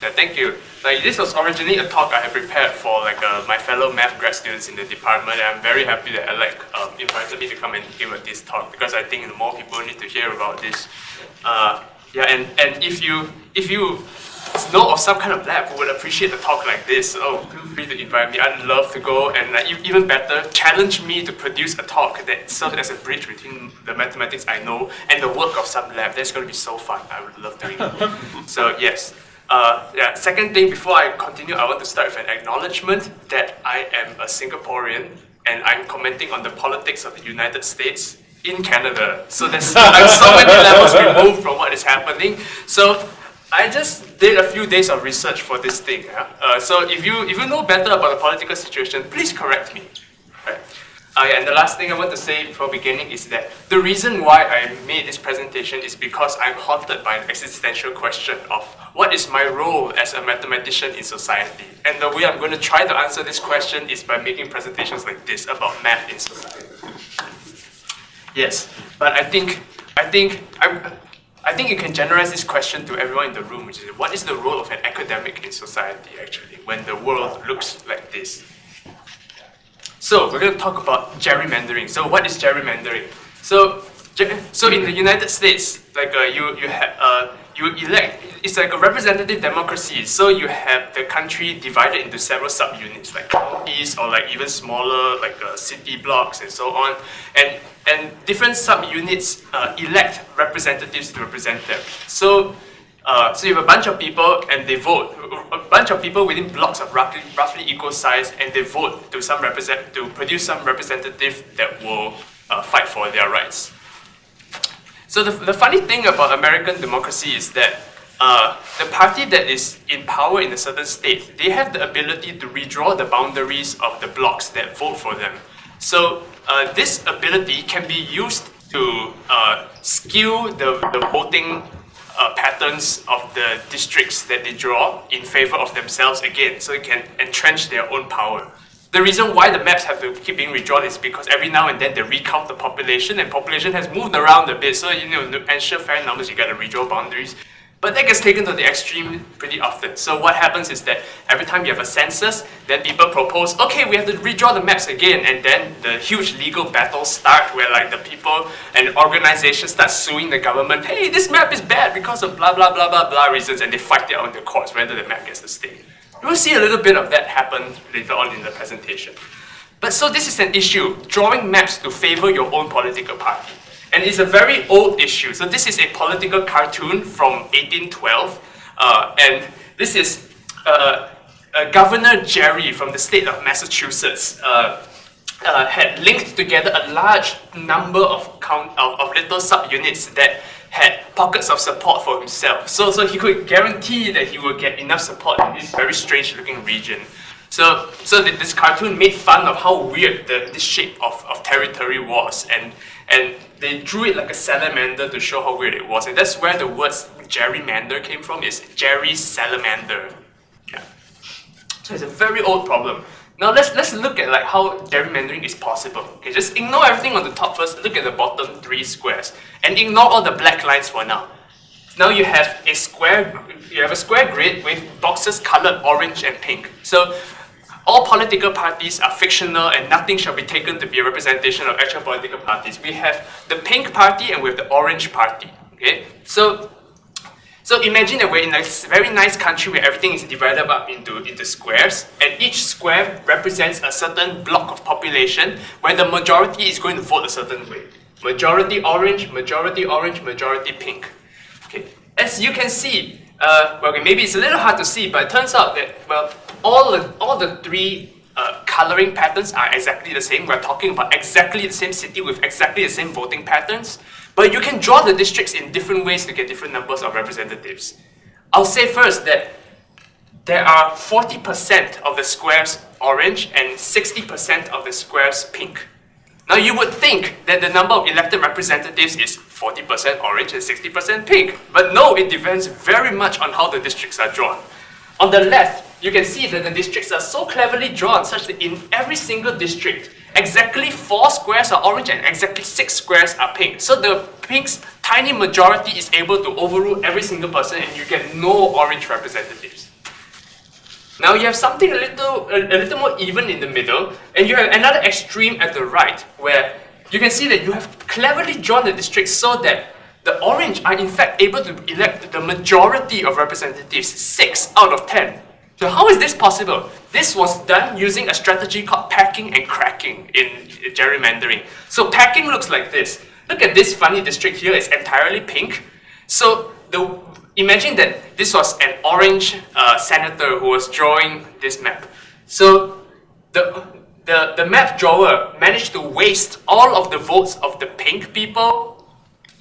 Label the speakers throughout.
Speaker 1: Yeah, thank you. Like, this was originally a talk I had prepared for my fellow math grad students in the department, and I'm very happy that Alec invited me to come and give this talk, because I think more people need to hear about this. And if you know of some kind of lab who would appreciate a talk like this, feel free to invite me. I'd love to go, and even better, challenge me to produce a talk that serves as a bridge between the mathematics I know and the work of some lab. That's going to be so fun. I would love doing it. So yes. Second thing, before I continue, I want to start with an acknowledgement that I am a Singaporean and I'm commenting on the politics of the United States in Canada. So I'm so many levels removed from what is happening. So I just did a few days of research for this thing. So if you know better about the political situation, please correct me. Right? And the last thing I want to say before beginning is that the reason why I made this presentation is because I'm haunted by an existential question of what is my role as a mathematician in society? And the way I'm going to try to answer this question is by making presentations like this about math in society. Yes, but I think you can generalize this question to everyone in the room, which is what is the role of an academic in society actually when the world looks like this? So we're going to talk about gerrymandering. So what is gerrymandering? So in the United States, you elect. It's like a representative democracy. So you have the country divided into several subunits, like counties or even smaller, city blocks and so on. And different subunits elect representatives to represent them. So you have a bunch of people and they vote. A bunch of people within blocks of roughly equal size, and they vote to produce some representative that will fight for their rights. So the funny thing about American democracy is that the party that is in power in a certain state, they have the ability to redraw the boundaries of the blocks that vote for them. So this ability can be used to skew the voting patterns of the districts that they draw in favor of themselves again, so it can entrench their own power. The reason why the maps have to keep being redrawn is because every now and then they recount the population, and population has moved around a bit, so to ensure fair numbers, you gotta redraw boundaries. But that gets taken to the extreme pretty often. So what happens is that every time you have a census, then people propose, okay, we have to redraw the maps again, and then the huge legal battles start where the people and organizations start suing the government, hey, this map is bad because of blah blah blah blah blah reasons, and they fight it out in the courts whether the map gets to stay. We'll see a little bit of that happen later on in the presentation. But so this is an issue, drawing maps to favor your own political party. And it's a very old issue. So this is a political cartoon from 1812. And this is Governor Gerry from the state of Massachusetts had linked together a large number of little subunits that had pockets of support for himself. So he could guarantee that he would get enough support in this very strange looking region. So this cartoon made fun of how weird this shape of territory was, and they drew it like a salamander to show how weird it was, and that's where the word gerrymander came from. Is Jerry salamander. Yeah. So it's a very old problem. Now let's look at how gerrymandering is possible. Okay, just ignore everything on the top first. Look at the bottom 3 squares, and ignore all the black lines for now. Now you have a square grid with boxes colored orange and pink. So all political parties are fictional, and nothing shall be taken to be a representation of actual political parties. We have the pink party and we have the orange party. Okay, so imagine that we're in a very nice country where everything is divided up into squares, and each square represents a certain block of population where the majority is going to vote a certain way. Majority orange, majority pink. Okay, as you can see, maybe it's a little hard to see, but it turns out that all the 3 coloring patterns are exactly the same. We're talking about exactly the same city with exactly the same voting patterns, but you can draw the districts in different ways to get different numbers of representatives. I'll say first that there are 40% of the squares orange and 60% of the squares pink. Now you would think that the number of elected representatives is 40% orange and 60% pink, but no, it depends very much on how the districts are drawn. On the left, you can see that the districts are so cleverly drawn such that in every single district, exactly 4 squares are orange and exactly 6 squares are pink. So the pink's tiny majority is able to overrule every single person, and you get no orange representatives. Now you have something a little more even in the middle, and you have another extreme at the right, where you can see that you have cleverly drawn the districts so that the orange are in fact able to elect the majority of representatives, 6 out of 10. So how is this possible? This was done using a strategy called packing and cracking in gerrymandering. So packing looks like this. Look at this funny district here, it's entirely pink. So imagine that this was an orange senator who was drawing this map. So the map drawer managed to waste all of the votes of the pink people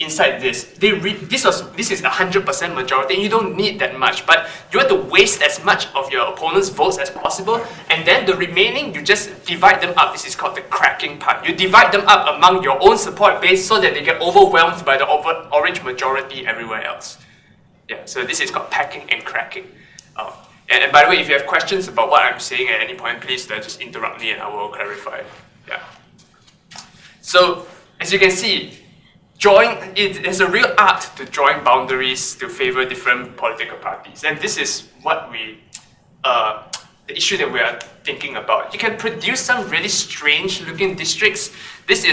Speaker 1: inside this. This is 100% majority, and you don't need that much, but you have to waste as much of your opponent's votes as possible, and then the remaining, you just divide them up. This is called the cracking part. You divide them up among your own support base so that they get overwhelmed by the orange majority everywhere else. Yeah, so this is called packing and cracking. And by the way, if you have questions about what I'm saying at any point, please just interrupt me and I will clarify. Yeah. So, as you can see, there's a real art to drawing boundaries to favor different political parties, and this is what the issue that we are thinking about. You can produce some really strange-looking districts. This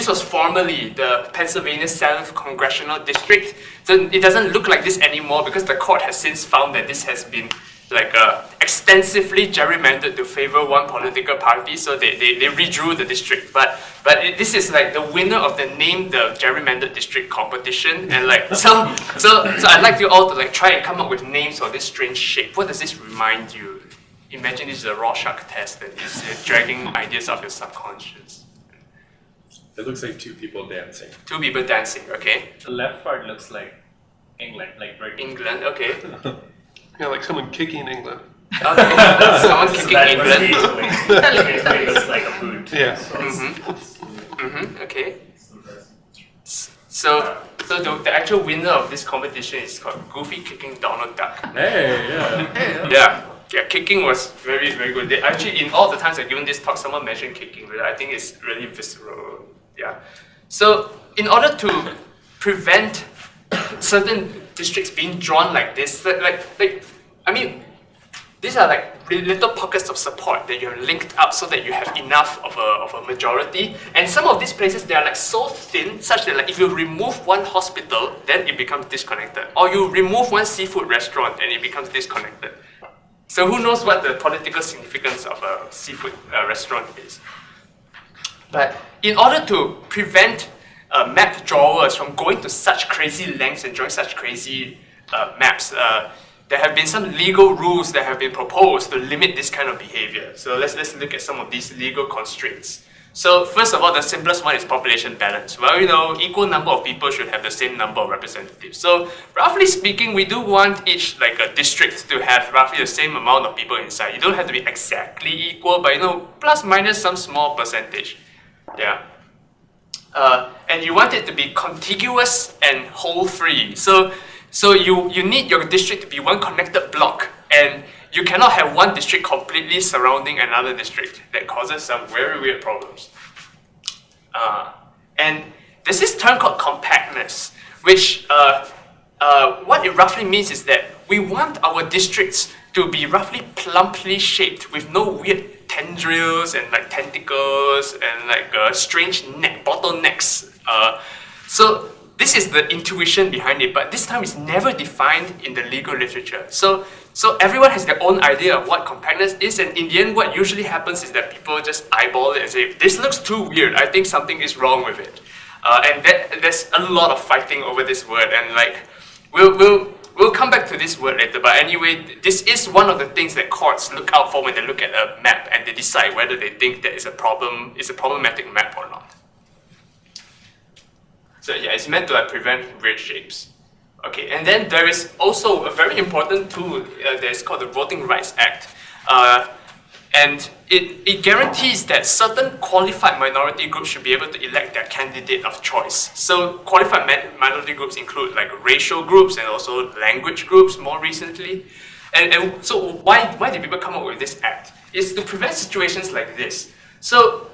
Speaker 1: was formerly the Pennsylvania 7th Congressional District. So it doesn't look like this anymore because the court has since found that this has been extensively gerrymandered to favor one political party, so they redrew the district. But this is like the winner of the Name the Gerrymandered District competition, and so I'd like you all to try and come up with names for this strange shape. What does this remind you? Imagine this is a Rorschach test and it's dragging ideas of your subconscious.
Speaker 2: It looks like 2 people dancing.
Speaker 1: 2 people dancing, okay.
Speaker 3: The left part looks like England, like Britain.
Speaker 1: England, okay.
Speaker 4: Yeah, like someone kicking England.
Speaker 1: Okay. Someone kicking England.
Speaker 3: It looks like a boot.
Speaker 4: Yeah.
Speaker 1: Okay. So the actual winner of this competition is called Goofy Kicking Donald Duck.
Speaker 2: Hey, yeah.
Speaker 1: Yeah, kicking was very, very good. They actually, in all the times I've given this talk, someone mentioned kicking, but I think it's really visceral. Yeah. So in order to prevent certain districts being drawn like this, I mean, these are like little pockets of support that you have linked up so that you have enough of a majority. And some of these places, they are so thin, such that if you remove one hospital, then it becomes disconnected. Or you remove one seafood restaurant and it becomes disconnected. So who knows what the political significance of a seafood restaurant is. But in order to prevent map drawers from going to such crazy lengths and drawing such crazy maps, there have been some legal rules that have been proposed to limit this kind of behavior. So let's look at some of these legal constraints. So first of all, the simplest one is population balance. Well, equal number of people should have the same number of representatives. So roughly speaking, we do want each a district to have roughly the same amount of people inside. You don't have to be exactly equal, but plus minus some small percentage. Yeah. And you want it to be contiguous and hole-free. So you need your district to be one connected block, and you cannot have one district completely surrounding another district. That causes some very weird problems. And there's this term called compactness, which what it roughly means is that we want our districts to be roughly plumply shaped with no weird tendrils and tentacles and strange bottlenecks. So this is the intuition behind it, but this time it's never defined in the legal literature. So everyone has their own idea of what compactness is, and in the end what usually happens is that people just eyeball it and say, this looks too weird, I think something is wrong with it. And there's a lot of fighting over this word, and we'll come back to this word later, but anyway, this is one of the things that courts look out for when they look at a map and they decide whether they think that is a problematic map or not. So yeah, it's meant to prevent weird shapes. Okay, and then there is also a very important tool that's called the Voting Rights Act. And it guarantees that certain qualified minority groups should be able to elect their candidate of choice. So qualified minority groups include racial groups and also language groups more recently. And so why did people come up with this act? It's to prevent situations like this. So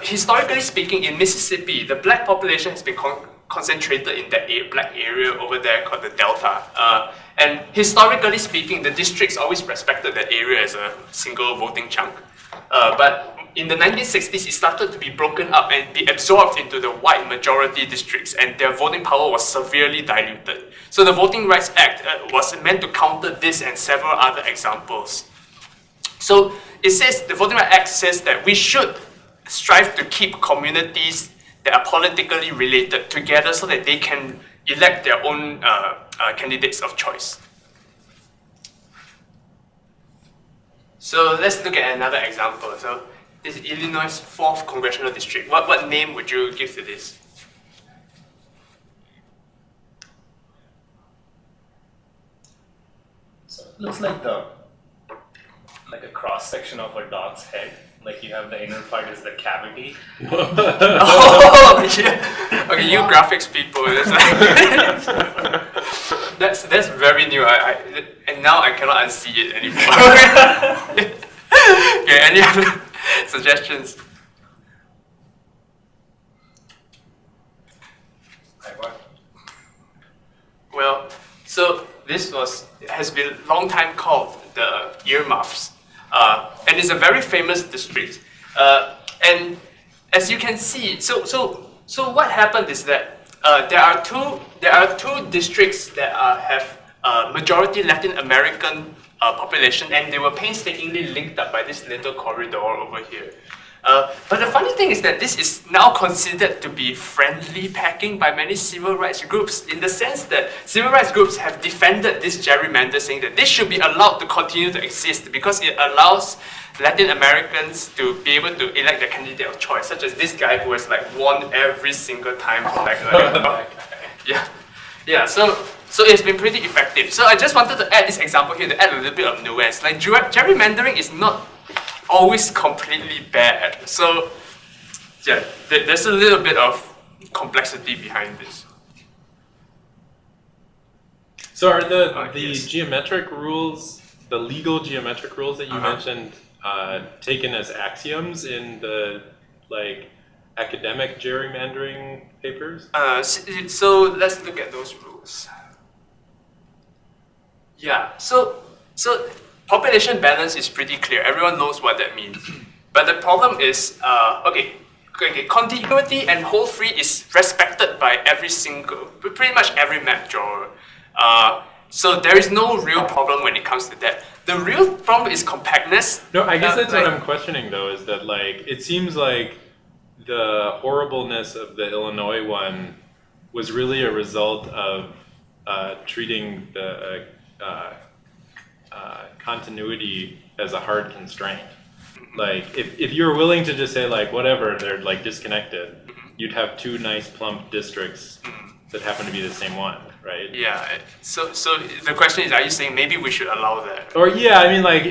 Speaker 1: historically speaking, in Mississippi, the black population has been concentrated in that black area over there called the delta. And historically speaking, the districts always respected that area as a single voting chunk. But in the 1960s, it started to be broken up and be absorbed into the white majority districts, and their voting power was severely diluted. So the Voting Rights Act was meant to counter this and several other examples. So it says, the Voting Rights Act says that we should strive to keep communities that are politically related together so that they can elect their own candidates of choice. So let's look at another example. So this is Illinois' 4th Congressional District. What name would you give to this?
Speaker 3: So it looks like a cross section of a dog's head. Like you have the inner part is the cavity.
Speaker 1: Oh, yeah. Okay, you graphics people. That's very new. And now I cannot unsee it anymore. Okay, any other suggestions? Well, so this has been a long time called the earmuffs, and it's a very famous district. And as you can see, so what happened is that there are two districts that have majority Latin American population, and they were painstakingly linked up by this little corridor over here. But the funny thing is that this is now considered to be friendly packing by many civil rights groups, in the sense that civil rights groups have defended this gerrymander, saying that this should be allowed to continue to exist because it allows Latin Americans to be able to elect their candidate of choice, such as this guy who has like won every single time. Yeah. So it's been pretty effective. So I just wanted to add this example here to add a little bit of nuance. Like gerrymandering is not always completely bad. So yeah, there's a little bit of complexity behind this.
Speaker 2: So are the
Speaker 1: Yes.
Speaker 2: geometric rules, the legal geometric rules that you mentioned, taken as axioms in the academic gerrymandering papers?
Speaker 1: So let's look at those rules. Yeah, so population balance is pretty clear. Everyone knows what that means. But the problem is, contiguity and hold free is respected by pretty much every map drawer. So there is no real problem when it comes to that. The real problem is compactness.
Speaker 2: No, I guess that's what I'm questioning though, is that it seems like the horribleness of the Illinois one was really a result of treating the continuity as a hard constraint. Like if you were willing to just say whatever, they're disconnected, you'd have two nice plump districts that happen to be the same one, right?
Speaker 1: Yeah. So the question is, are you saying maybe we should allow that?
Speaker 2: Or yeah, I mean what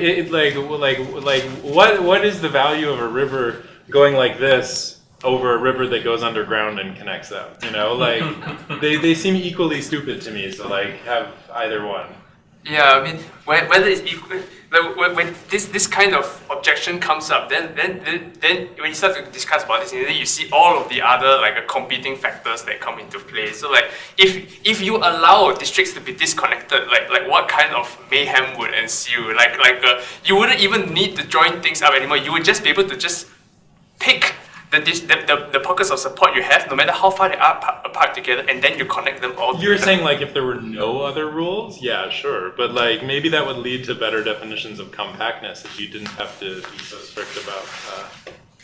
Speaker 2: is the value of a river going like this over a river that goes underground and connects them? You know, they seem equally stupid to me. So have either one.
Speaker 1: Yeah, I mean, whether it's equal, when this kind of objection comes up, then when you start to discuss about this, then you see all of the other competing factors that come into play. So if you allow districts to be disconnected, what kind of mayhem would ensue? You wouldn't even need to join things up anymore. You would just be able to just pick the pockets of support you have, no matter how far they are apart together, and then you connect them all together.
Speaker 2: You're saying if there were no other rules, yeah, sure, but maybe that would lead to better definitions of compactness if you didn't have to be so strict about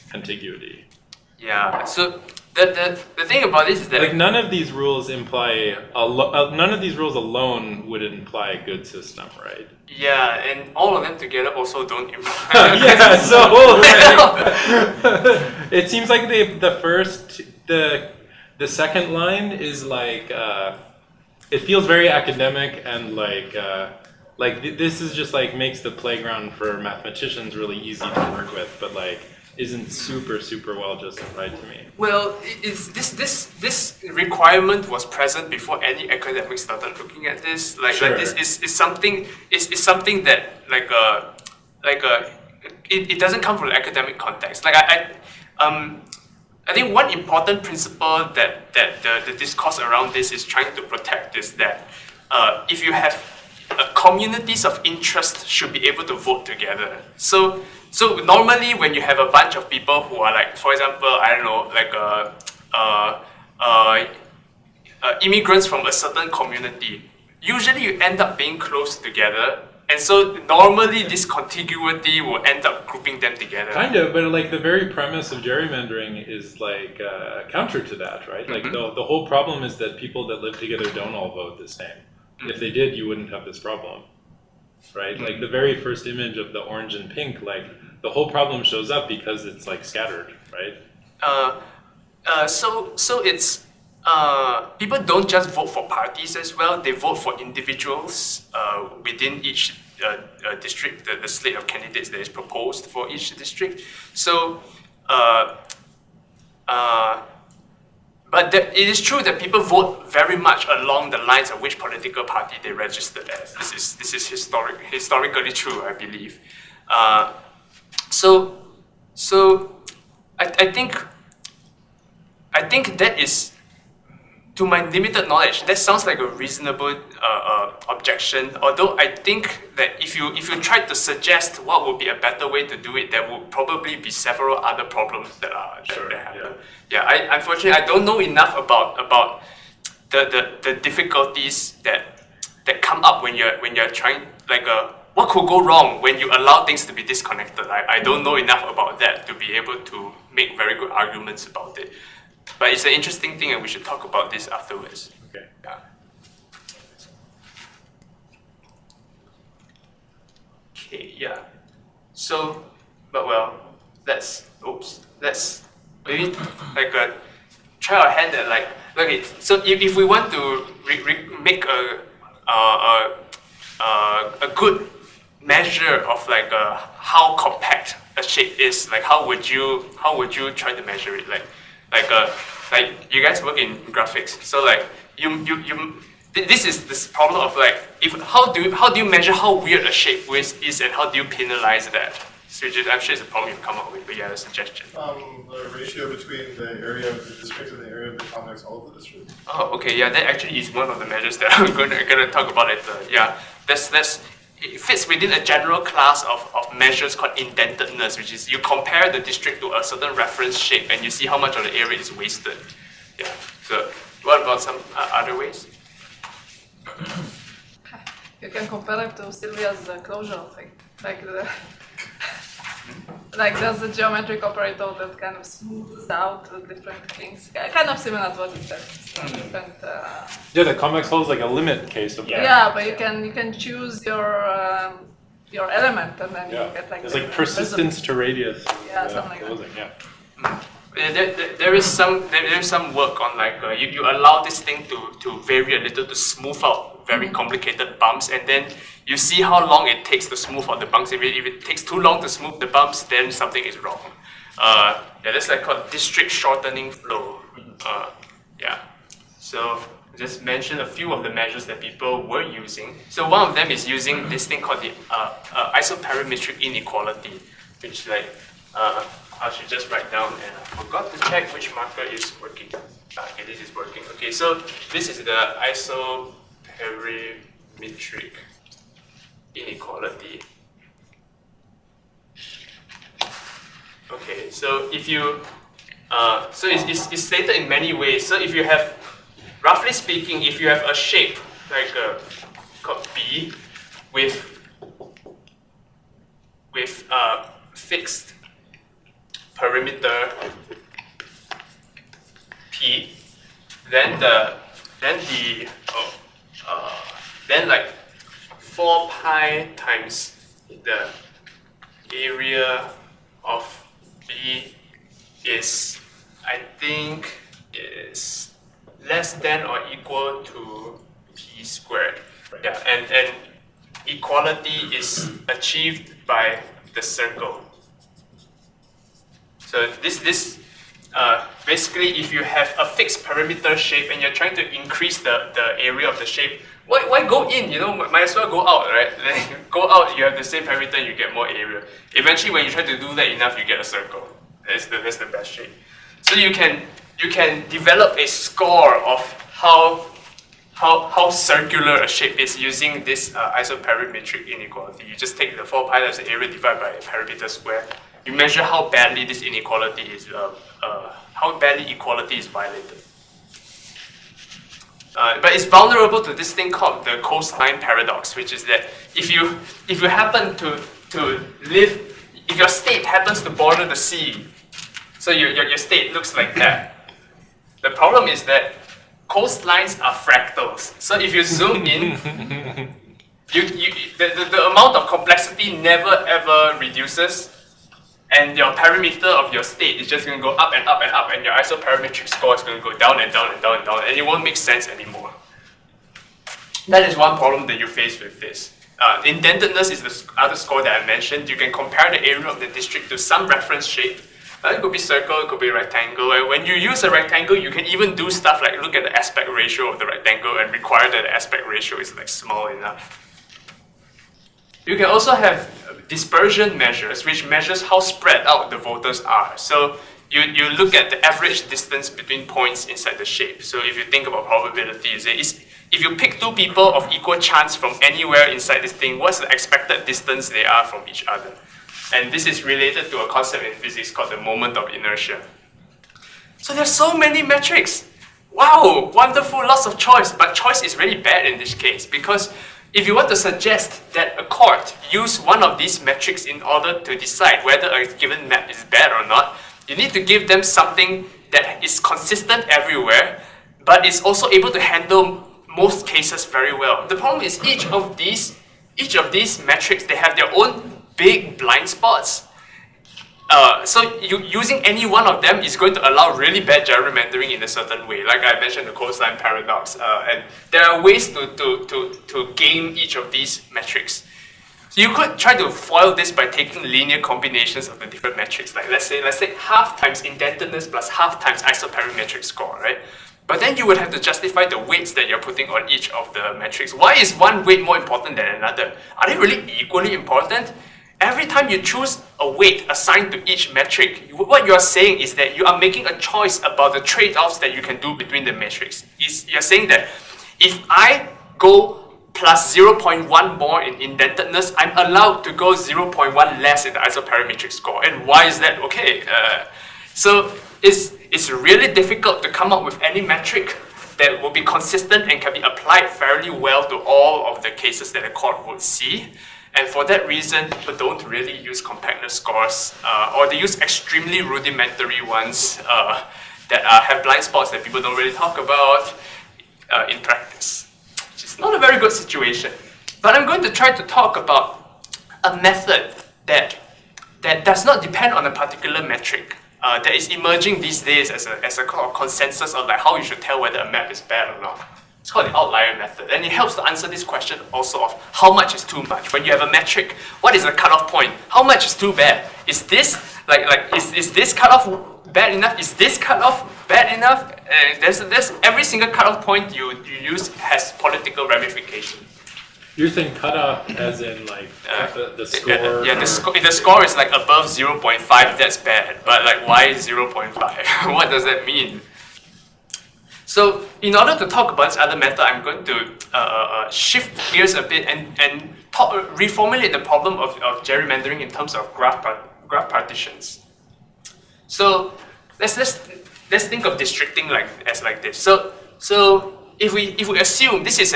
Speaker 2: contiguity.
Speaker 1: Yeah. So the thing about this is that
Speaker 2: none of these rules imply none of these rules alone would imply a good system, right?
Speaker 1: yeah, and all of them together also don't imply.
Speaker 2: Yeah, so it seems like the second line is it feels very academic and this is just makes the playground for mathematicians really easy to work with, but isn't super well justified to me.
Speaker 1: Well, this requirement was present before any academics started looking at this.
Speaker 2: Sure.
Speaker 1: This is something that it doesn't come from the academic context. I think one important principle that the discourse around this is trying to protect is that if you have communities of interest should be able to vote together. So normally when you have a bunch of people who are like, for example, I don't know, like immigrants from a certain community, usually you end up being close together. And so normally this contiguity will end up grouping them together.
Speaker 2: Kind of, but like the very premise of gerrymandering is like counter to that, right? Like the whole problem is that people that live together don't all vote the same. If they did, you wouldn't have this problem, right? Like the very first image of the orange and pink, like the whole problem shows up because it's like scattered, right?
Speaker 1: So it's people don't just vote for parties as well, they vote for individuals within each district, the slate of candidates that is proposed for each district. So, but it is true that people vote very much along the lines of which political party they registered as. This is historically true, I believe. So I think that is, to my limited knowledge, that sounds like a reasonable objection. Although I think that if you tried to suggest what would be a better way to do it, there would probably be several other problems that happen. Yeah, unfortunately, I don't know enough about the difficulties that come up when you're trying, like what could go wrong when you allow things to be disconnected. I don't know enough about that to be able to make very good arguments about it. But it's an interesting thing and we should talk about this afterwards.
Speaker 2: Okay.
Speaker 1: Yeah. Okay, yeah. So, but well, let's maybe like try our hand at like, okay, so if we want to make a good measure of like how compact a shape is, like how would you try to measure it? Like you guys work in graphics, so like this is this problem of like, how do you measure how weird a shape is and how do you penalize that? So I'm sure it's a problem you've come up with, but you have a suggestion.
Speaker 5: The ratio between the area of the district and the area of the convex hull of the district.
Speaker 1: Oh, okay, yeah, that actually is one of the measures that I'm gonna talk about later. Yeah, it fits within a general class of measures called indentedness, which is you compare the district to a certain reference shape and you see how much of the area is wasted. Yeah. So, what about some other ways?
Speaker 6: You can compare it to Sylvia's closure thing, like there's a geometric operator that kind of smooths out the different things, kind of similar to what it said. Different.
Speaker 2: Yeah, the convex hull is like a limit case of that.
Speaker 6: Yeah, but you can choose your element and then you get like.
Speaker 2: It's like persistence to radius.
Speaker 6: Yeah, something like
Speaker 2: closing,
Speaker 6: that.
Speaker 2: Yeah.
Speaker 1: There is some work on like you allow this thing to vary a little to smooth out very complicated bumps, and then you see how long it takes to smooth out the bumps. If it takes too long to smooth the bumps, then something is wrong. That's like called district shortening flow. Yeah. So just mention a few of the measures that people were using. So one of them is using this thing called the isoperimetric inequality, which like I should just write down, and I forgot to check which marker is working. Okay, this is working. Okay, so this is the isoperimetric inequality. Okay, so if you, so it's stated in many ways. So if you have, roughly speaking, if you have a shape like called B with fixed perimeter P, then like 4 pi times the area of B is, I think, is less than or equal to P squared. Yeah, and equality is achieved by the circle. So this basically, if you have a fixed perimeter shape and you're trying to increase the area of the shape, why go in? You know, might as well go out, right? Then go out, you have the same perimeter, and you get more area. Eventually, when you try to do that enough, you get a circle. That's the best shape. So you can develop a score of how circular a shape is using this isoperimetric inequality. You just take the 4 pi times the area divided by a perimeter square. You measure how badly this inequality is, how badly equality is violated. But it's vulnerable to this thing called the coastline paradox, which is that if you happen to live, if your state happens to border the sea, so your state looks like that. The problem is that coastlines are fractals. So if you zoom in, the amount of complexity never ever reduces, and your perimeter of your state is just going to go up and up and up, and your isoperimetric score is going to go down and down and down and down, and it won't make sense anymore. That is one problem that you face with this. Indentedness is the other score that I mentioned. You can compare the area of the district to some reference shape. It could be circle, it could be rectangle. And when you use a rectangle, you can even do stuff like look at the aspect ratio of the rectangle and require that the aspect ratio is like small enough. You can also have dispersion measures, which measures how spread out the voters are. So you look at the average distance between points inside the shape. So if you think about probability, you say, if you pick 2 people of equal chance from anywhere inside this thing, what's the expected distance they are from each other? And this is related to a concept in physics called the moment of inertia. So there's so many metrics. Wow, wonderful, lots of choice. But choice is really bad in this case, because if you want to suggest that a court use one of these metrics in order to decide whether a given map is bad or not, you need to give them something that is consistent everywhere, but is also able to handle most cases very well. The problem is each of these metrics, they have their own big blind spots. So using any one of them is going to allow really bad gerrymandering in a certain way. Like I mentioned, the coastline paradox. And there are ways to game each of these metrics. So you could try to foil this by taking linear combinations of the different metrics. Like let's say half times indentedness plus half times isoperimetric score, right? But then you would have to justify the weights that you're putting on each of the metrics. Why is one weight more important than another? Are they really equally important? Every time you choose a weight assigned to each metric, what you're saying is that you are making a choice about the trade-offs that you can do between the metrics. You're saying that if I go plus 0.1 more in indentedness, I'm allowed to go 0.1 less in the isoperimetric score. And why is that okay? So it's really difficult to come up with any metric that will be consistent and can be applied fairly well to all of the cases that a court would see. And for that reason, people don't really use compactness scores, or they use extremely rudimentary ones that have blind spots that people don't really talk about in practice, which is not a very good situation. But I'm going to try to talk about a method that does not depend on a particular metric, that is emerging these days as a kind of consensus of like how you should tell whether a map is bad or not. It's called the Outlier Method, and it helps to answer this question also of how much is too much. When you have a metric, what is the cutoff point? How much is too bad? Is this is this cutoff bad enough? Is this cutoff bad enough? There's every single cutoff point you use has political ramifications.
Speaker 2: You're saying cutoff as in like the score?
Speaker 1: Yeah, the score is like above 0.5, that's bad. But like, why 0.5? What does that mean? So in order to talk about this other method, I'm going to shift gears a bit and reformulate the problem of gerrymandering in terms of graph partitions. So let's think of districting like this. So if we assume this is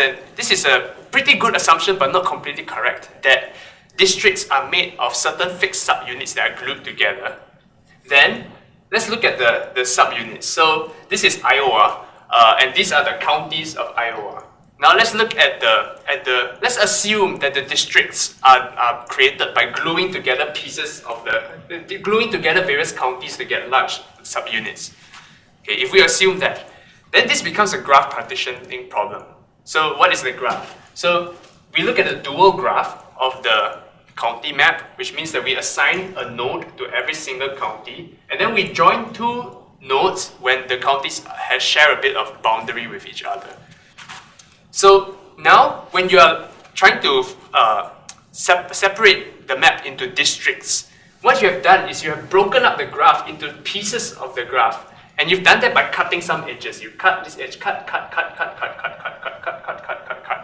Speaker 1: a pretty good assumption but not completely correct, that districts are made of certain fixed subunits that are glued together, then let's look at the subunits. So this is Iowa. And these are the counties of Iowa. Now let's look at let's assume that the districts are created by gluing together various counties to get large subunits. Okay, if we assume that, then this becomes a graph partitioning problem. So what is the graph? So we look at the dual graph of the county map, which means that we assign a node to every single county, and then we join 2 nodes when the counties share a bit of boundary with each other. So now, when you are trying to separate the map into districts, what you have done is you have broken up the graph into pieces of the graph, And you've done that by cutting some edges. You cut this edge, cut.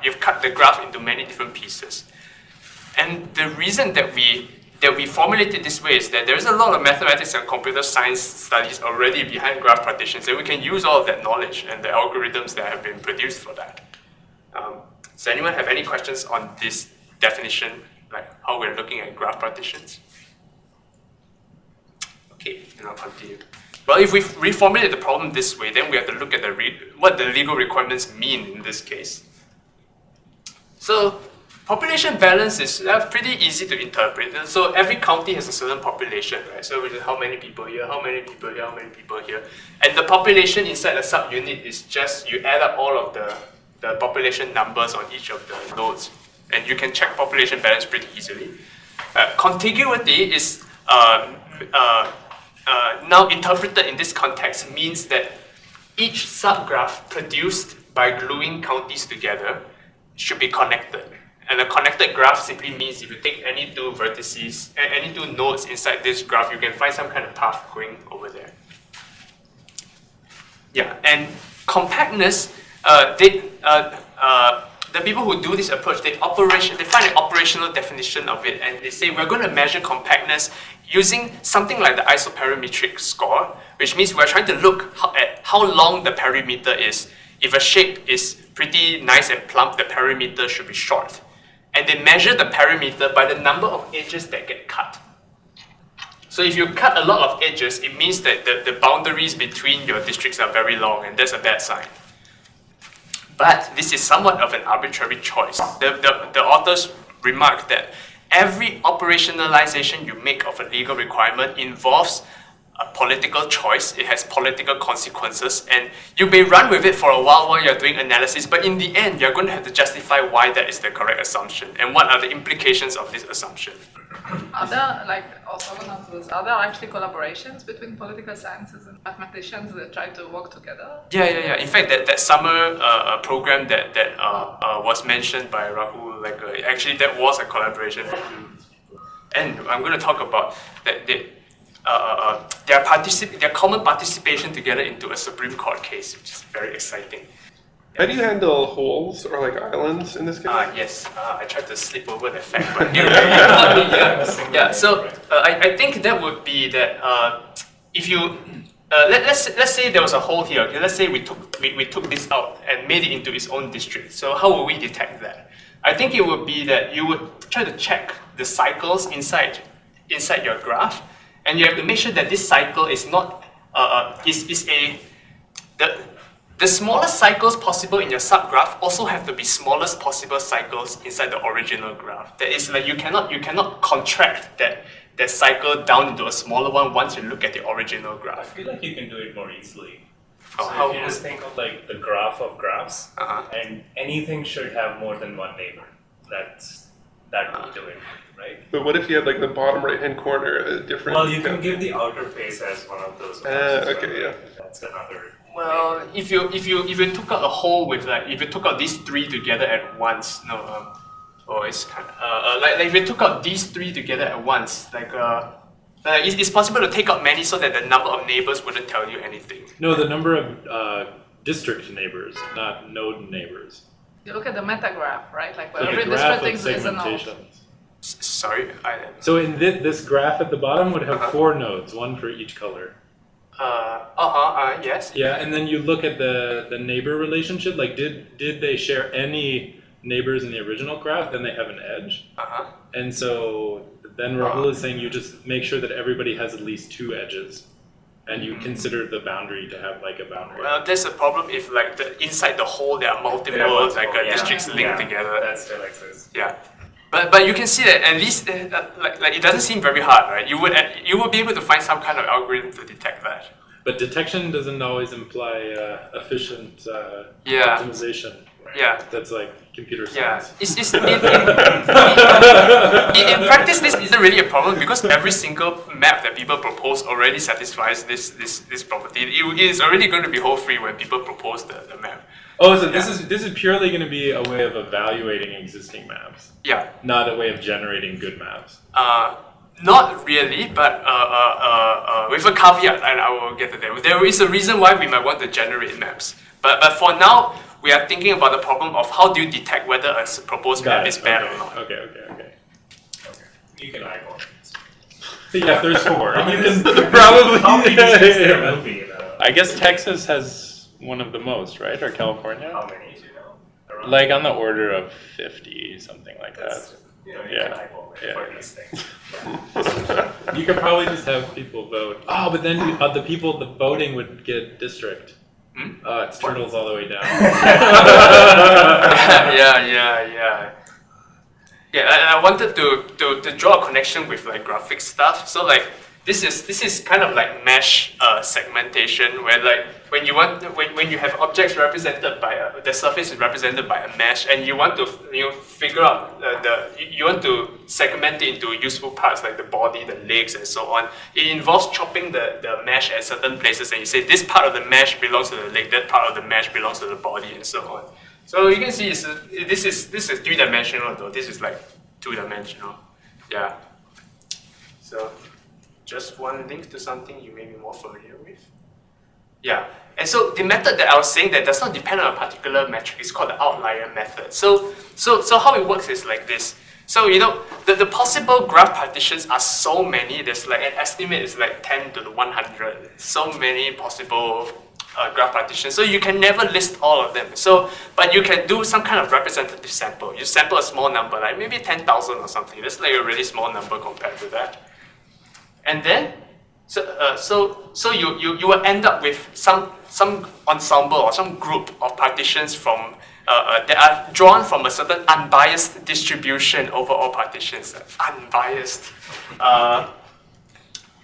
Speaker 1: You've cut the graph into many different pieces. And the reason that we formulate it this way is that there's a lot of mathematics and computer science studies already behind graph partitions, and we can use all of that knowledge and the algorithms that have been produced for that. Does anyone have any questions on this definition, like how we're looking at graph partitions? Okay, and I'll continue. Well, if we reformulate the problem this way, then we have to look at what the legal requirements mean in this case. So, population balance is pretty easy to interpret. So every county has a certain population, right? So which is how many people here, how many people here, how many people here. And the population inside a subunit is just, you add up all of the population numbers on each of the nodes. And you can check population balance pretty easily. Contiguity is now interpreted in this context means that each subgraph produced by gluing counties together should be connected. And a connected graph simply means if you take any two vertices, any two nodes inside this graph, you can find some kind of path going over there. Yeah, and compactness, the people who do this approach, they find an operational definition of it, and they say we're going to measure compactness using something like the isoperimetric score, which means we're trying to look at how long the perimeter is. If a shape is pretty nice and plump, the perimeter should be short. And they measure the perimeter by the number of edges that get cut. So if you cut a lot of edges, it means that the boundaries between your districts are very long, and that's a bad sign. But this is somewhat of an arbitrary choice. The authors remark that every operationalization you make of a legal requirement involves a political choice. It has political consequences, and you may run with it for a while you're doing analysis, but in the end, you're going to have to justify why that is the correct assumption and what are the implications of this assumption.
Speaker 6: Are there actually collaborations between political sciences and mathematicians that try to work together?
Speaker 1: Yeah. In fact, that summer program that was mentioned by Rahul, actually that was a collaboration. And I'm going to talk about that. Their common participation together into a Supreme Court case, which is very exciting.
Speaker 4: How do you handle holes or like islands in this case?
Speaker 1: Yes, I tried to slip over the fact, but yeah. So I think that would be that if you let's say there was a hole here. Okay, let's say we took this out and made it into its own district. So how will we detect that? I think it would be that you would try to check the cycles inside your graph, and you have to make sure that this cycle is not the smallest cycles possible in your subgraph also have to be smallest possible cycles inside the original graph. That is, like you cannot contract that cycle down into a smaller one once you look at the original
Speaker 3: I
Speaker 1: graph.
Speaker 3: feel like you can do it more easily.
Speaker 1: Oh,
Speaker 3: So
Speaker 1: how-
Speaker 3: if you just think of like the graph of graphs, and anything should have more than one neighbor. That would do it, right?
Speaker 4: But what if you had like the bottom right hand corner a different?
Speaker 3: Well, you can give the outer face as one of those. ones as
Speaker 4: okay,
Speaker 3: well.
Speaker 4: yeah.
Speaker 3: That's another.
Speaker 1: Well, if you took out a whole with if you took out these three together at once, it's kind of like if you took out these three together at once, it's possible to take out many so that the number of neighbors wouldn't tell you anything.
Speaker 2: No, the number of district neighbors, not node neighbors.
Speaker 6: You look at the metagraph, right? Like
Speaker 2: So
Speaker 6: where
Speaker 2: the
Speaker 6: every
Speaker 2: graph
Speaker 6: district
Speaker 2: of
Speaker 6: is a node.
Speaker 2: segmentation.
Speaker 1: Sorry,
Speaker 2: So in this graph at the bottom would have 4 nodes, one for each color.
Speaker 1: yes.
Speaker 2: Yeah, and then you look at the neighbor relationship. Like, did they share any neighbors in the original graph? Then they have an edge. And so then Rahul is saying you just make sure that everybody has at least 2 edges, and you consider the boundary to have like a boundary.
Speaker 1: Well, there's a problem if inside the hole there are multiple districts linked together.
Speaker 3: That still exists.
Speaker 1: Yeah. But you can see that at least it doesn't seem very hard, right? You would be able to find some kind of algorithm to detect that.
Speaker 2: But detection doesn't always imply efficient
Speaker 1: Yeah.
Speaker 2: optimization.
Speaker 1: Yeah.
Speaker 2: That's like computer
Speaker 1: Yeah,
Speaker 2: science.
Speaker 1: in practice, this isn't really a problem because every single map that people propose already satisfies this property. It is already going to be hole free when people propose the map.
Speaker 2: Oh, so this is purely going to be a way of evaluating existing maps,
Speaker 1: Yeah.
Speaker 2: not a way of generating good maps.
Speaker 1: Not really, but with a caveat, and I will get to that. There is a reason why we might want to generate maps. But for now, we are thinking about the problem of how do you detect whether a proposed map is bad or not.
Speaker 2: Okay.
Speaker 3: You can eyeball it.
Speaker 2: Yeah, if there's 4.
Speaker 3: How
Speaker 2: You
Speaker 3: many
Speaker 2: can
Speaker 3: how many
Speaker 2: probably.
Speaker 3: districts there will be in a-
Speaker 2: I guess Texas has one of the most, right? Or California?
Speaker 3: How many do you know? Around?
Speaker 2: Like on the order of 50, something like that.
Speaker 3: You know, you
Speaker 2: Yeah.
Speaker 3: can eyeball it
Speaker 2: Yeah.
Speaker 3: for these things.
Speaker 2: You could probably just have people vote. Oh, but then the people, the voting would get district. It's turtles all the way down.
Speaker 1: Yeah. I wanted to draw a connection with like graphic stuff. So like this is kind of like mesh segmentation, where like when you have objects represented by the surface is represented by a mesh, and you want to figure out you want to segment it into useful parts like the body, the legs, and so on. It involves chopping the mesh at certain places, and you say this part of the mesh belongs to the leg, that part of the mesh belongs to the body, and so on. So you can see this is 3-dimensional, though. This is like 2-dimensional. Yeah. So just one link to something you may be more familiar with. Yeah. And so the method that I was saying that does not depend on a particular metric is called the outlier method. So how it works is like this. So the possible graph partitions are so many. There's like an estimate is like 10 to the 100. So many possible graph partitions. So you can never list all of them. But you can do some kind of representative sample. You sample a small number, like maybe 10,000 or something. That's like a really small number compared to that. And then, so you will end up with some ensemble or some group of partitions from that are drawn from a certain unbiased distribution over all partitions. Unbiased.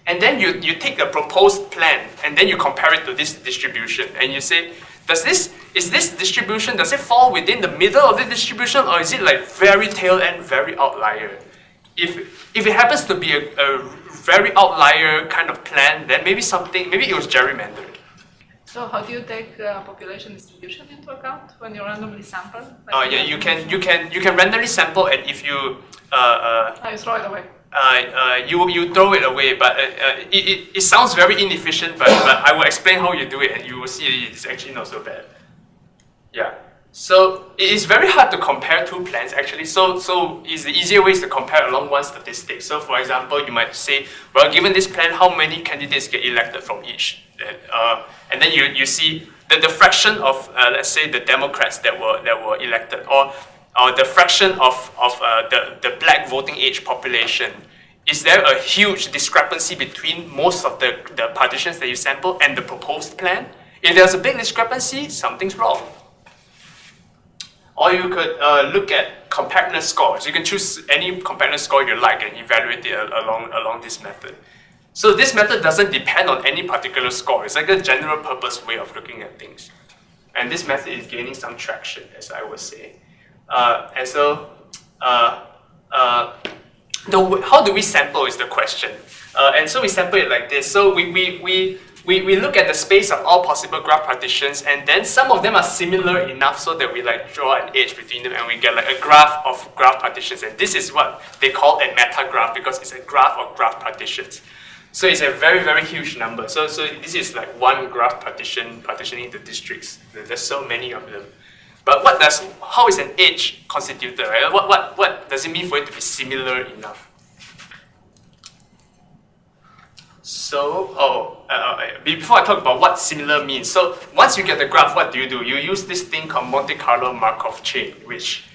Speaker 1: And then you take the proposed plan and then you compare it to this distribution and you say, does this distribution, does it fall within the middle of the distribution, or is it like very tail end, very outlier? If it happens to be a very outlier kind of plan, then maybe it was gerrymandered.
Speaker 6: So how do you take population distribution into account when you randomly sample?
Speaker 1: Yeah, you can randomly sample, and if you
Speaker 6: you throw it away.
Speaker 1: you throw it away, but it sounds very inefficient, but I will explain how you do it, and you will see it's actually not so bad. Yeah. So it is very hard to compare two plans actually. So is the easier ways to compare along one statistic. So for example, you might say, well, given this plan, how many candidates get elected from each? And then you see that the fraction of let's say the Democrats that were elected, or the fraction of the black voting age population. Is there a huge discrepancy between most of the partitions that you sample and the proposed plan? If there's a big discrepancy, something's wrong. Or you could look at compactness scores. You can choose any compactness score you like and evaluate it along this method. So this method doesn't depend on any particular score. It's like a general purpose way of looking at things. And this method is gaining some traction, as I would say. And so, how do we sample is the question. And so we sample it like this. So we look at the space of all possible graph partitions, and then some of them are similar enough so that we like draw an edge between them, and we get like a graph of graph partitions. And this is what they call a metagraph, because it's a graph of graph partitions. So it's a very, very huge number. So this is like one graph partitioning the districts. There's so many of them. But how is an edge constituted, right? What does it mean for it to be similar enough? So, before I talk about what similar means, so once you get the graph, what do? You use this thing called Monte Carlo Markov chain, which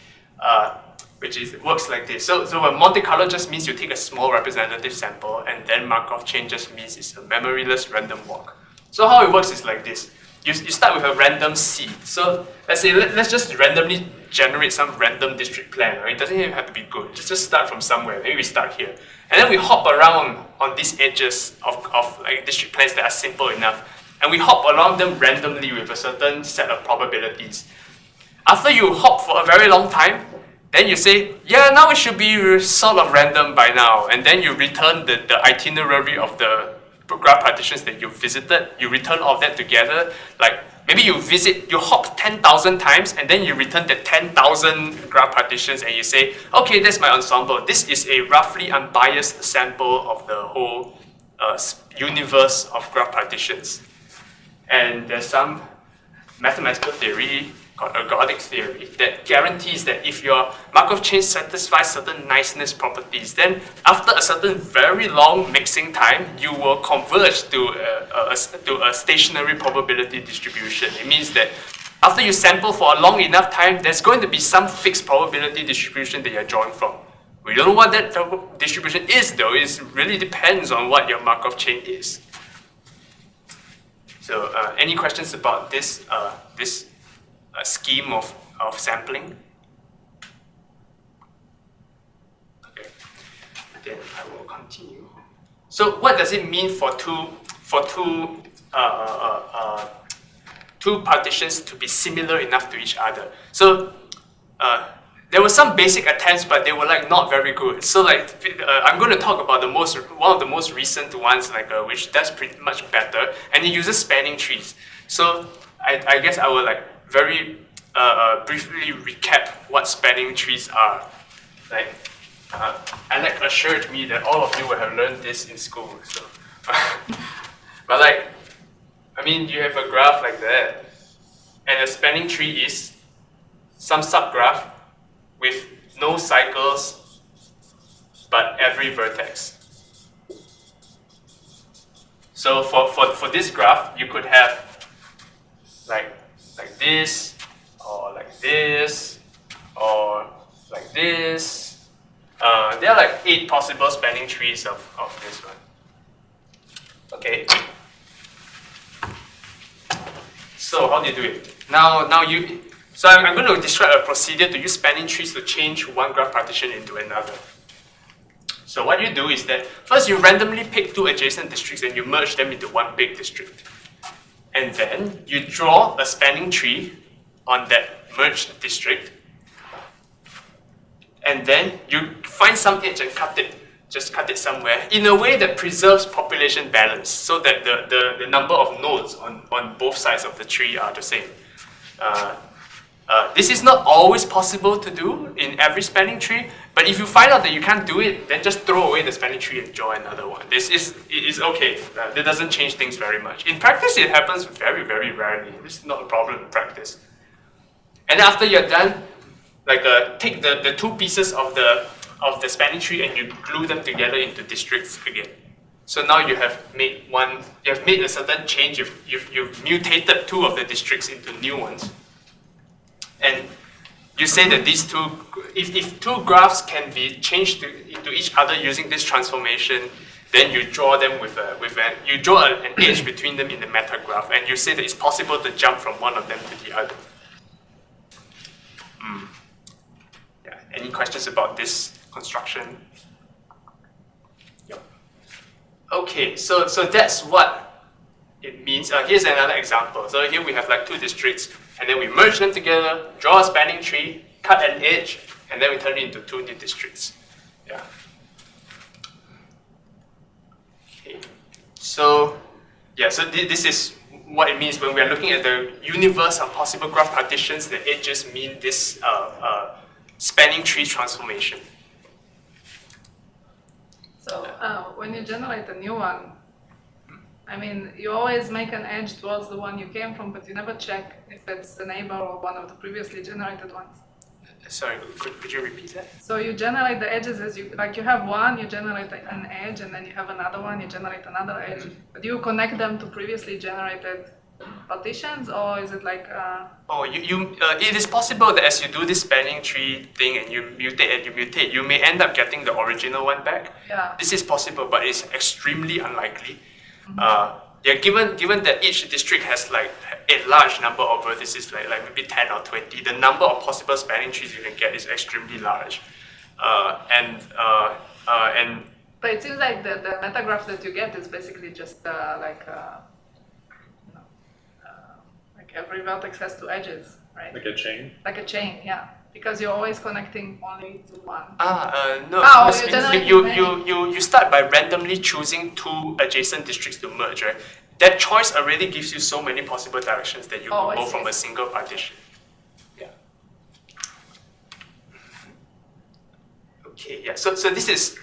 Speaker 1: works like this. So a Monte Carlo just means you take a small representative sample, and then Markov chain just means it's a memoryless random walk. So how it works is like this. You start with a random seed. So let's say let's just randomly generate some random district plan. Right? It doesn't even have to be good. Just start from somewhere. Maybe we start here, and then we hop around on these edges of like district plans that are simple enough, and we hop around them randomly with a certain set of probabilities. After you hop for a very long time, then you say, yeah, now it should be sort of random by now, and then you return the itinerary of the graph partitions that you visited, you return all of that together. Like maybe you hop 10,000 times and then you return the 10,000 graph partitions and you say, okay, that's my ensemble. This is a roughly unbiased sample of the whole universe of graph partitions. And there's some mathematical theory called ergodic theory that guarantees that if your Markov chain satisfies certain niceness properties, then after a certain very long mixing time, you will converge to a stationary probability distribution. It means that after you sample for a long enough time, there's going to be some fixed probability distribution that you're drawing from. We don't know what that distribution is though. It really depends on what your Markov chain is. So any questions about this scheme of sampling? Okay, then I will continue. So what does it mean for two partitions to be similar enough to each other? So there were some basic attempts, but they were like not very good. So like I'm going to talk about one of the most recent ones, like which does pretty much better, and it uses spanning trees. So I guess I will like very briefly recap what spanning trees are. Like Alec assured me that all of you will have learned this in school. So, but like, I mean, you have a graph like that, and a spanning tree is some subgraph with no cycles, but every vertex. So for this graph, you could have like this, or like this, or like this. There are like 8 possible spanning trees of this one. Okay. So how do you do it? So I'm going to describe a procedure to use spanning trees to change one graph partition into another. So what you do is that first you randomly pick 2 adjacent districts and you merge them into one big district. And then you draw a spanning tree on that merged district. And then you find some edge and just cut it somewhere in a way that preserves population balance so that the number of nodes on both sides of the tree are the same. This is not always possible to do in every spanning tree, but if you find out that you can't do it, then just throw away the spanning tree and draw another one. It is okay. That doesn't change things very much. In practice, it happens very, very rarely. This is not a problem in practice. And after you're done, like take the 2 pieces of the spanning tree and you glue them together into districts again. So now you have made a certain change. You've mutated 2 of the districts into new ones. And you say that these 2, if 2 graphs can be changed into each other using this transformation, then you draw them you draw an edge between them in the metagraph, and you say that it's possible to jump from one of them to the other. Yeah. Any questions about this construction? Yep. Okay, so that's what it means. Here's another example. So here we have like 2 districts, and then we merge them together, draw a spanning tree, cut an edge, and then we turn it into 2 new districts. Yeah. Okay. So this is what it means when we are looking at the universe of possible graph partitions. The edges mean this spanning tree transformation. So
Speaker 6: when you generate a new one, I mean, you always make an edge towards the one you came from, but you never check if it's a neighbor or one of the previously generated ones.
Speaker 1: Sorry, could you repeat that?
Speaker 6: So you generate the edges as you have one, you generate an edge, and then you have another one, you generate another edge. But do you connect them to previously generated partitions, or is it like?
Speaker 1: It is possible that as you do this spanning tree thing and you mutate, you may end up getting the original one back.
Speaker 6: Yeah.
Speaker 1: This is possible, but it's extremely unlikely. Given that each district has like a large number of vertices, like maybe 10 or 20, the number of possible spanning trees you can get is extremely large. But
Speaker 6: it seems like the metagraph that you get is basically just like every vertex has 2 edges, right?
Speaker 2: Like a chain?
Speaker 6: Like a chain, yeah. because you're always connecting only to one.
Speaker 1: No.
Speaker 6: Oh,
Speaker 1: because
Speaker 6: you generate
Speaker 1: you start by randomly choosing two adjacent districts to merge, right? That choice already gives you so many possible directions that you
Speaker 6: Oh,
Speaker 1: can
Speaker 6: I
Speaker 1: go
Speaker 6: see.
Speaker 1: from a single partition. Yeah. Okay, yeah. So this is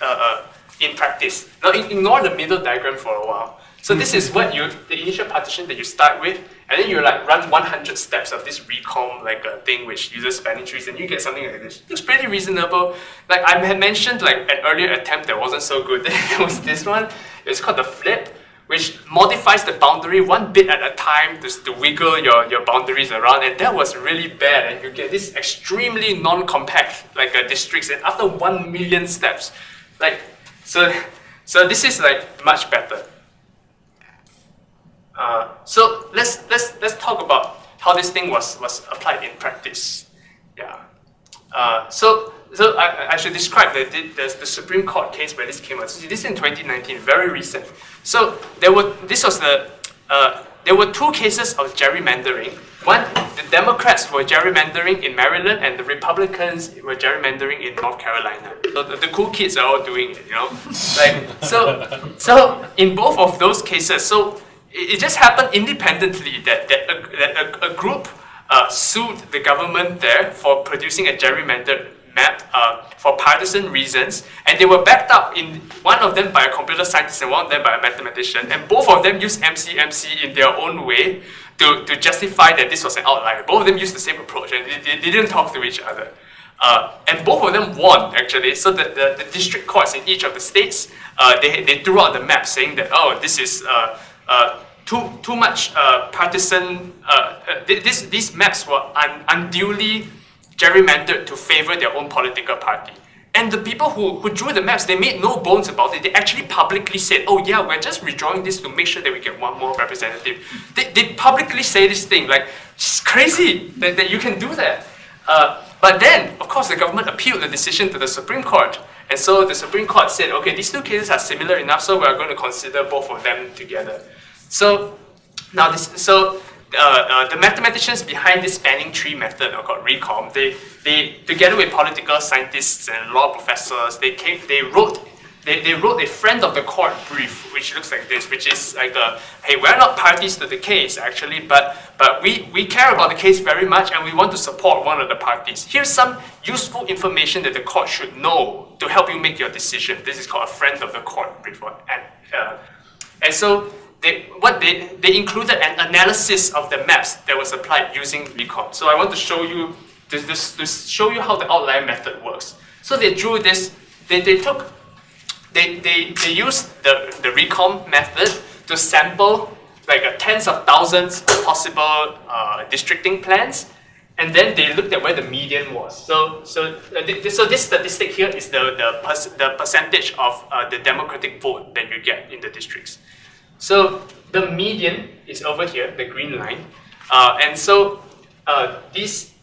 Speaker 1: in practice. Now ignore the middle diagram for a while. So this is what the initial partition that you start with, and then you like run 100 steps of this ReCom like a thing which uses spanning trees, and you get something like this. Looks pretty reasonable. Like I had mentioned, like an earlier attempt that wasn't so good. There was this one. It's called the flip, which modifies the boundary one bit at a time to wiggle your boundaries around, and that was really bad. And you get this extremely non-compact like districts, and after 1 million steps, like so this is like much better. So let's talk about how this thing was applied in practice. Yeah. So I should describe the Supreme Court case where this came out. So this is in 2019, very recent. So there were two cases of gerrymandering. One, the Democrats were gerrymandering in Maryland, and the Republicans were gerrymandering in North Carolina. So the cool kids are all doing it, you know. Like so in both of those cases, so it just happened independently that a group sued the government there for producing a gerrymandered map for partisan reasons, and they were backed up, in one of them by a computer scientist and one of them by a mathematician, and both of them used MCMC in their own way to justify that this was an outlier. Both of them used the same approach, and they didn't talk to each other. And both of them won, actually. So the district courts in each of the states, they threw out the map saying that, oh, this is too much partisan. These maps were unduly gerrymandered to favor their own political party. And the people who drew the maps, they made no bones about it. They actually publicly said, oh yeah, we're just redrawing this to make sure that we get one more representative. They publicly say this thing, like, it's crazy that you can do that. But then, of course, the government appealed the decision to the Supreme Court. And so the Supreme Court said, okay, these two cases are similar enough, so we're going to consider both of them together. So now the mathematicians behind this spanning tree method, called ReCom, they together with political scientists and law professors, they wrote a friend of the court brief, which looks like this, which is like hey, we're not parties to the case actually, but we care about the case very much and we want to support one of the parties. Here's some useful information that the court should know to help you make your decision. This is called a friend of the court brief. And so they included an analysis of the maps that was applied using ReCom. So I want to show you to show you how the outlier method works. So they drew this. They used the ReCom method to sample like tens of thousands of possible districting plans, and then they looked at where the median was. So this statistic here is the percentage of the democratic vote that you get in the districts. So the median is over here, the green line, and so these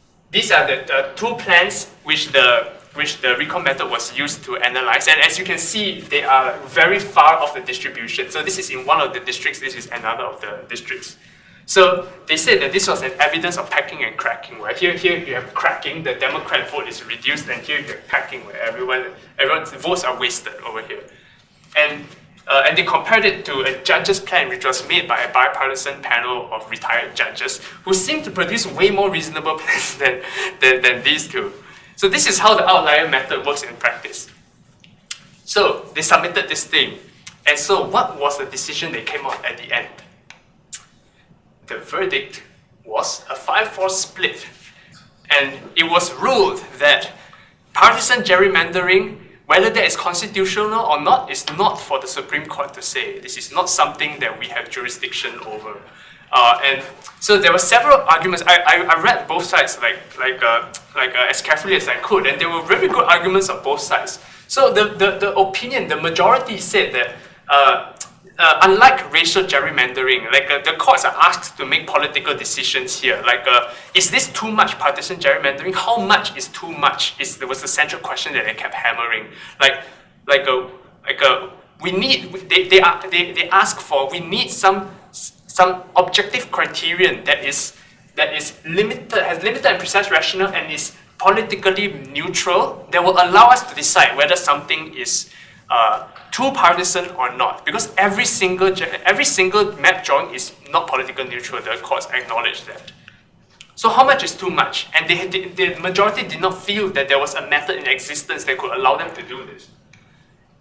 Speaker 1: are the two plans which the ReCom method was used to analyze, and as you can see, they are very far off the distribution. So this is in one of the districts, this is another of the districts. So they said that this was an evidence of packing and cracking, where here you have cracking, the Democrat vote is reduced, and here you have packing, where everyone's votes are wasted over here. And they compared it to a judge's plan, which was made by a bipartisan panel of retired judges, who seemed to produce way more reasonable plans than these two. So this is how the outlier method works in practice. So they submitted this thing. And so what was the decision that came out at the end? The verdict was a 5-4 split. And it was ruled that partisan gerrymandering, whether that is constitutional or not, is not for the Supreme Court to say. This is not something that we have jurisdiction over. And so there were several arguments. I read both sides as carefully as I could, and there were very good arguments on both sides. So the opinion, the majority said that unlike racial gerrymandering, the courts are asked to make political decisions here. Is this too much partisan gerrymandering? How much is too much? There was the central question that they kept hammering. They ask for, we need some objective criterion that is limited, has limited and precise rationale, and is politically neutral that will allow us to decide whether something is too partisan or not. Because every single map drawing is not politically neutral. The courts acknowledge that. So how much is too much? And the majority did not feel that there was a method in existence that could allow them to do this.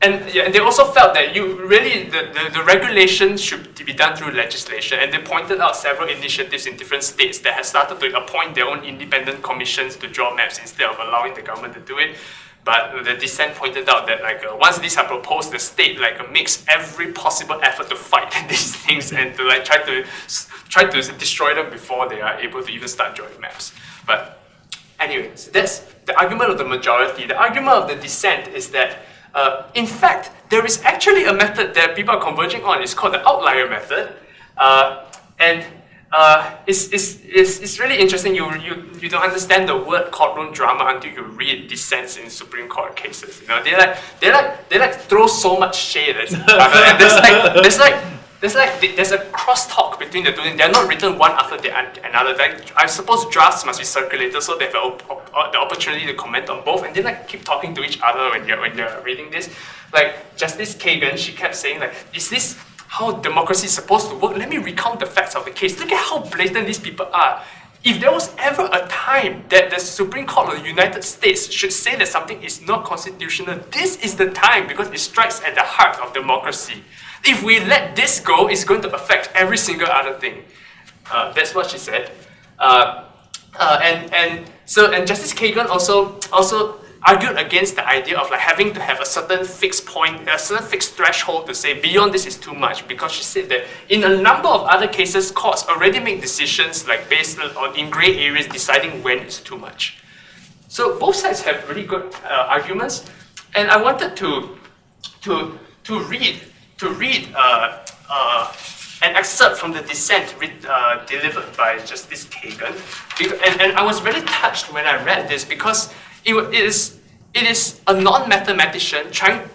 Speaker 1: And they also felt that the regulation should be done through legislation, and they pointed out several initiatives in different states that have started to appoint their own independent commissions to draw maps instead of allowing the government to do it. But the Dissent pointed out that once these are proposed, the state makes every possible effort to fight these things and to try to destroy them before they are able to even start drawing maps. But anyways, that's the argument of the majority. The argument of the Dissent is that in fact, there is actually a method that people are converging on. It's called the Outlier Method, and it's really interesting. You don't understand the word courtroom drama until you read dissents in Supreme Court cases. You know, they throw so much shade at each other, and there's a crosstalk between the two. They're not written one after the another. I suppose drafts must be circulated so they have the opportunity to comment on both, and they keep talking to each other when you're reading this. Justice Kagan, she kept saying is this how democracy is supposed to work? Let me recount the facts of the case. Look at how blatant these people are. If there was ever a time that the Supreme Court of the United States should say that something is not constitutional, this is the time, because it strikes at the heart of democracy. If we let this go, it's going to affect every single other thing. That's what she said. And Justice Kagan also argued against the idea of having to have a certain fixed point, a certain fixed threshold to say beyond this is too much, because she said that in a number of other cases, courts already make decisions based on in grey areas deciding when it's too much. So both sides have really good arguments, and I wanted to read an excerpt from the Dissent delivered by Justice Kagan, and I was really touched when I read this, because it is a non-mathematician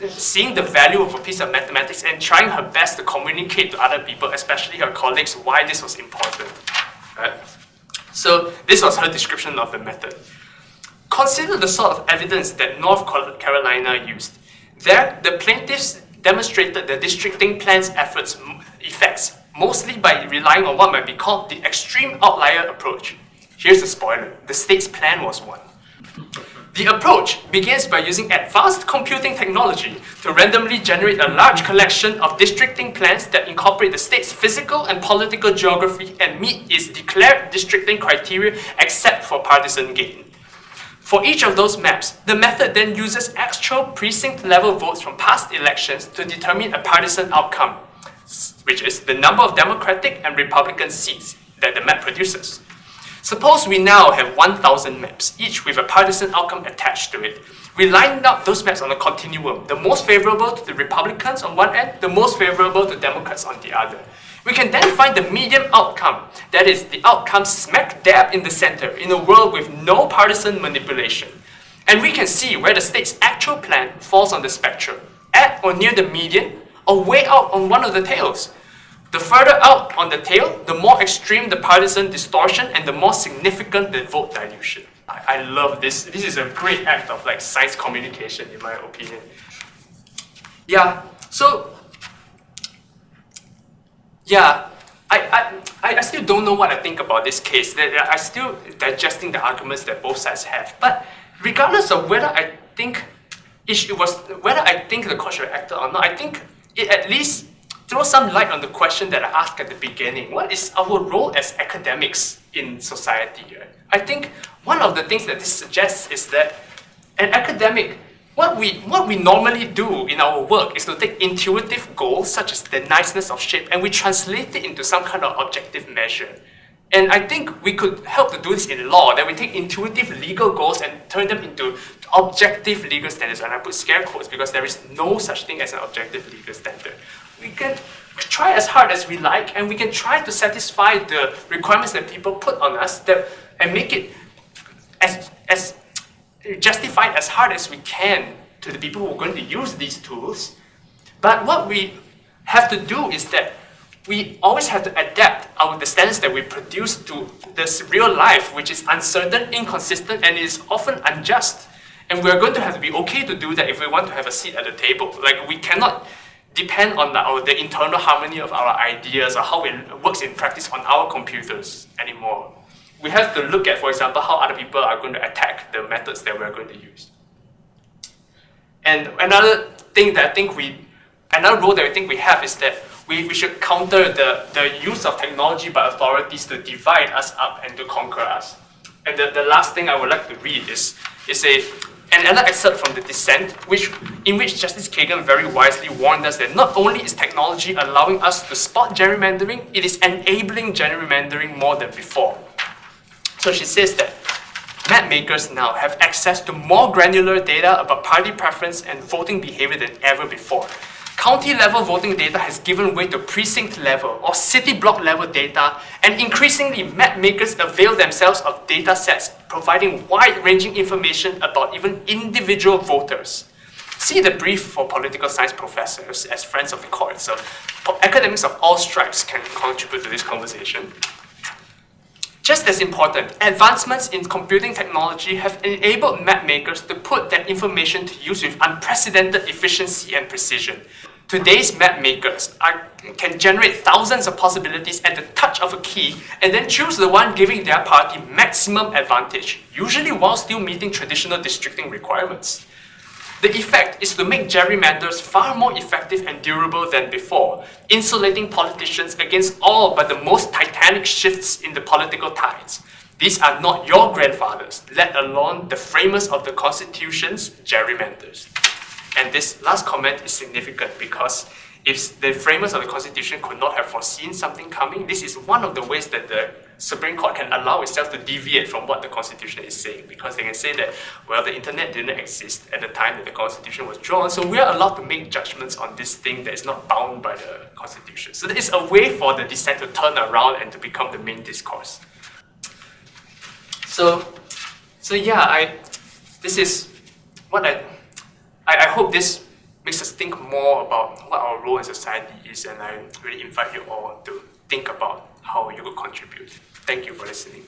Speaker 1: seeing the value of a piece of mathematics and trying her best to communicate to other people, especially her colleagues, why this was important. Right? So this was her description of the method. Consider the sort of evidence that North Carolina used. There, the plaintiffs demonstrated the districting plan's effects, mostly by relying on what might be called the extreme outlier approach. Here's the spoiler: the state's plan was one. The approach begins by using advanced computing technology to randomly generate a large collection of districting plans that incorporate the state's physical and political geography and meet its declared districting criteria except for partisan gain. For each of those maps, the method then uses actual precinct-level votes from past elections to determine a partisan outcome, which is the number of Democratic and Republican seats that the map produces. Suppose we now have 1,000 maps, each with a partisan outcome attached to it. We line up those maps on a continuum, the most favorable to the Republicans on one end, the most favorable to Democrats on the other. We can then find the medium outcome, that is, the outcome smack dab in the center, in a world with no partisan manipulation. And we can see where the state's actual plan falls on the spectrum, at or near the median, or way out on one of the tails. The further out on the tail, the more extreme the partisan distortion and the more significant the vote dilution. I love this. This is a great act of science communication, in my opinion. Yeah, so yeah, I still don't know what I think about this case. I'm still digesting the arguments that both sides have. But regardless of whether I think the court should act or not, I think it at least throw some light on the question that I asked at the beginning. What is our role as academics in society? Right? I think one of the things that this suggests is that an academic, what we normally do in our work is to take intuitive goals such as the niceness of shape and we translate it into some kind of objective measure. And I think we could help to do this in law, that we take intuitive legal goals and turn them into objective legal standards. And I put scare quotes because there is no such thing as an objective legal standard. We can try as hard as we like, and we can try to satisfy the requirements that people put on us and make it as justified as hard as we can to the people who are going to use these tools. But what we have to do is that we always have to adapt the standards that we produce to this real life, which is uncertain, inconsistent, and is often unjust. And we're going to have to be okay to do that if we want to have a seat at the table. Like, we cannot depend on the internal harmony of our ideas or how it works in practice on our computers anymore. We have to look at, for example, how other people are going to attack the methods that we're going to use. And another thing that I think another role that I think we have is that we should counter the use of technology by authorities to divide us up and to conquer us. And the last thing I would like to read is another excerpt from the Dissent, in which Justice Kagan very wisely warned us that not only is technology allowing us to spot gerrymandering, it is enabling gerrymandering more than before. So she says that map makers now have access to more granular data about party preference and voting behavior than ever before. County-level voting data has given way to precinct-level or city-block-level data, and increasingly map makers avail themselves of data sets providing wide-ranging information about even individual voters. See the brief for political science professors as friends of the court, so academics of all stripes can contribute to this conversation. Just as important, advancements in computing technology have enabled map makers to put that information to use with unprecedented efficiency and precision. Today's map makers can generate thousands of possibilities at the touch of a key and then choose the one giving their party maximum advantage, usually while still meeting traditional districting requirements. The effect is to make gerrymanders far more effective and durable than before, insulating politicians against all but the most titanic shifts in the political tides. These are not your grandfathers, let alone the framers of the Constitution's gerrymanders. And this last comment is significant because if the framers of the Constitution could not have foreseen something coming, this is one of the ways that the Supreme Court can allow itself to deviate from what the Constitution is saying, because they can say that, well, the internet didn't exist at the time that the Constitution was drawn, so we are allowed to make judgments on this thing that is not bound by the Constitution. So there is a way for the dissent to turn around and to become the main discourse. So yeah, this is what I hope this makes us think more about what our role in society is, and I really invite you all to think about how you could contribute. Thank you for listening.